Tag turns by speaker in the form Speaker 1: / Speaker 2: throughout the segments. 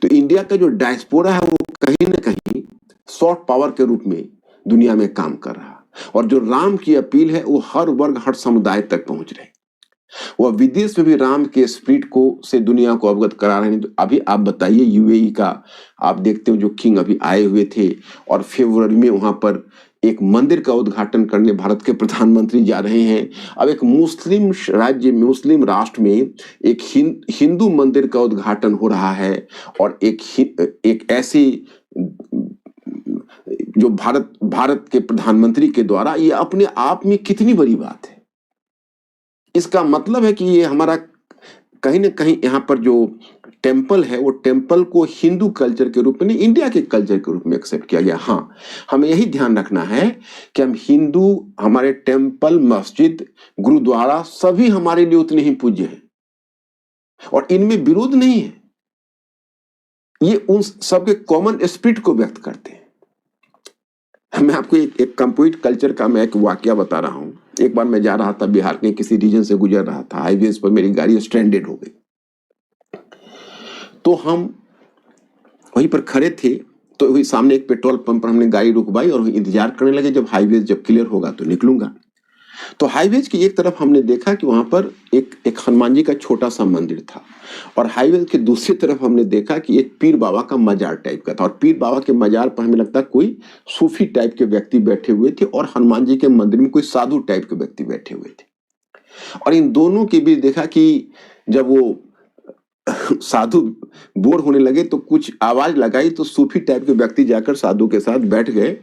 Speaker 1: तो इंडिया का जो डायस्पोरा है वो कहीं ना कहीं सॉफ्ट पावर के रूप में दुनिया में काम कर रहा है, और जो राम की अपील है वो हर वर्ग हर समुदाय तक पहुंच रही। वह विदेश में भी राम के स्पिरिट को से दुनिया को अवगत करा रहे हैं। तो अभी आप बताइए, यूएई का आप देखते हो जो किंग अभी आए हुए थे, और फरवरी में वहां पर एक मंदिर का उद्घाटन करने भारत के प्रधानमंत्री जा रहे हैं। अब एक मुस्लिम राज्य में, मुस्लिम राष्ट्र में एक हिंदू मंदिर का उद्घाटन हो रहा है, और एक ऐसी जो भारत के प्रधानमंत्री के द्वारा, ये अपने आप में कितनी बड़ी बात है। इसका मतलब है कि ये हमारा कहीं ना कहीं यहाँ पर जो टेम्पल है वो टेम्पल को हिंदू कल्चर के रूप में नहीं, इंडिया के कल्चर के रूप में एक्सेप्ट किया गया। हाँ, हमें यही ध्यान रखना है कि हम हिंदू, हमारे टेम्पल, मस्जिद, गुरुद्वारा सभी हमारे लिए उतने ही पूज्य हैं, और इनमें विरोध नहीं है। ये उन सबके कॉमन स्पिरिट को व्यक्त करते हैं। मैं आपको एक कंप्लीट कल्चर का मैं एक वाकया बता रहा हूँ। एक बार मैं जा रहा था, बिहार के किसी रीजन से गुजर रहा था, हाईवेज पर मेरी गाड़ी स्ट्रैंडेड हो गई। तो हम वहीं पर खड़े थे, तो वही सामने एक पेट्रोल पंप पर हमने गाड़ी रुकवाई और इंतजार करने लगे, जब हाईवेज जब क्लियर होगा तो निकलूंगा। तो हाईवेज की एक तरफ हमने देखा कि वहां पर एक हनुमान जी का छोटा सा मंदिर था, और हाईवे के दूसरी तरफ हमने देखा कि एक पीर बाबा का मजार टाइप का था, और पीर बाबा के मजार पर हमें लगता कोई सूफी टाइप के व्यक्ति बैठे हुए थे, और हनुमान जी के मंदिर में कोई साधु टाइप के व्यक्ति बैठे हुए थे। और इन दोनों के बीच देखा कि जब वो साधु बोर होने लगे तो कुछ आवाज लगाई, तो सूफी टाइप के व्यक्ति जाकर साधु के साथ बैठ गए,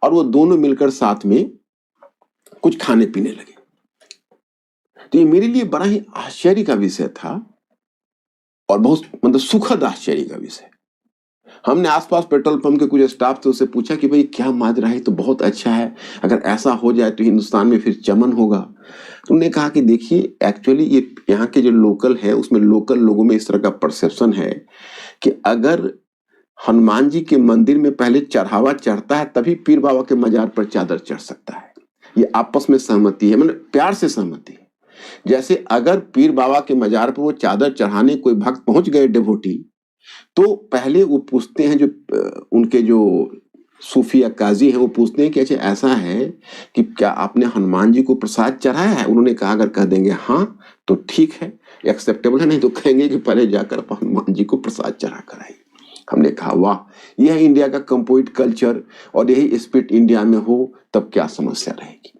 Speaker 1: और वो दोनों मिलकर साथ में कुछ खाने पीने लगे। तो ये मेरे लिए बड़ा ही आश्चर्य का विषय था, और बहुत मतलब सुखद आश्चर्य का विषय। हमने आसपास पेट्रोल पंप के कुछ स्टाफ थे, उससे पूछा कि भाई क्या माज रहा है, तो बहुत अच्छा है, अगर ऐसा हो जाए तो हिंदुस्तान में फिर चमन होगा। तो उन्होंने कहा कि देखिए, एक्चुअली ये यहाँ के जो लोकल है, उसमें लोकल लोगों में इस तरह का परसेप्शन है कि अगर हनुमान जी के मंदिर में पहले चढ़ावा चढ़ता है तभी पीर बाबा के मजार पर चादर चढ़ सकता है। ये आपस में सहमति है, मतलब प्यार से सहमति है। जैसे अगर पीर बाबा के मजार पर वो चादर चढ़ाने कोई भक्त पहुंच गए, डिवोटी, तो पहले वो पूछते हैं, जो उनके जो सूफी या काजी हैं, वो पूछते हैं कि अच्छा ऐसा है कि क्या आपने हनुमान जी को प्रसाद चढ़ाया है। उन्होंने कहा अगर कह देंगे हाँ तो ठीक है, एक्सेप्टेबल है, नहीं तो कहेंगे कि पहले जाकर आप हनुमान जी को प्रसाद चढ़ा कर आइए। हमने कहा वाह, यह है इंडिया का कंपोजिट कल्चर, और यही स्पिरिट इंडिया में हो तब क्या समस्या रहेगी।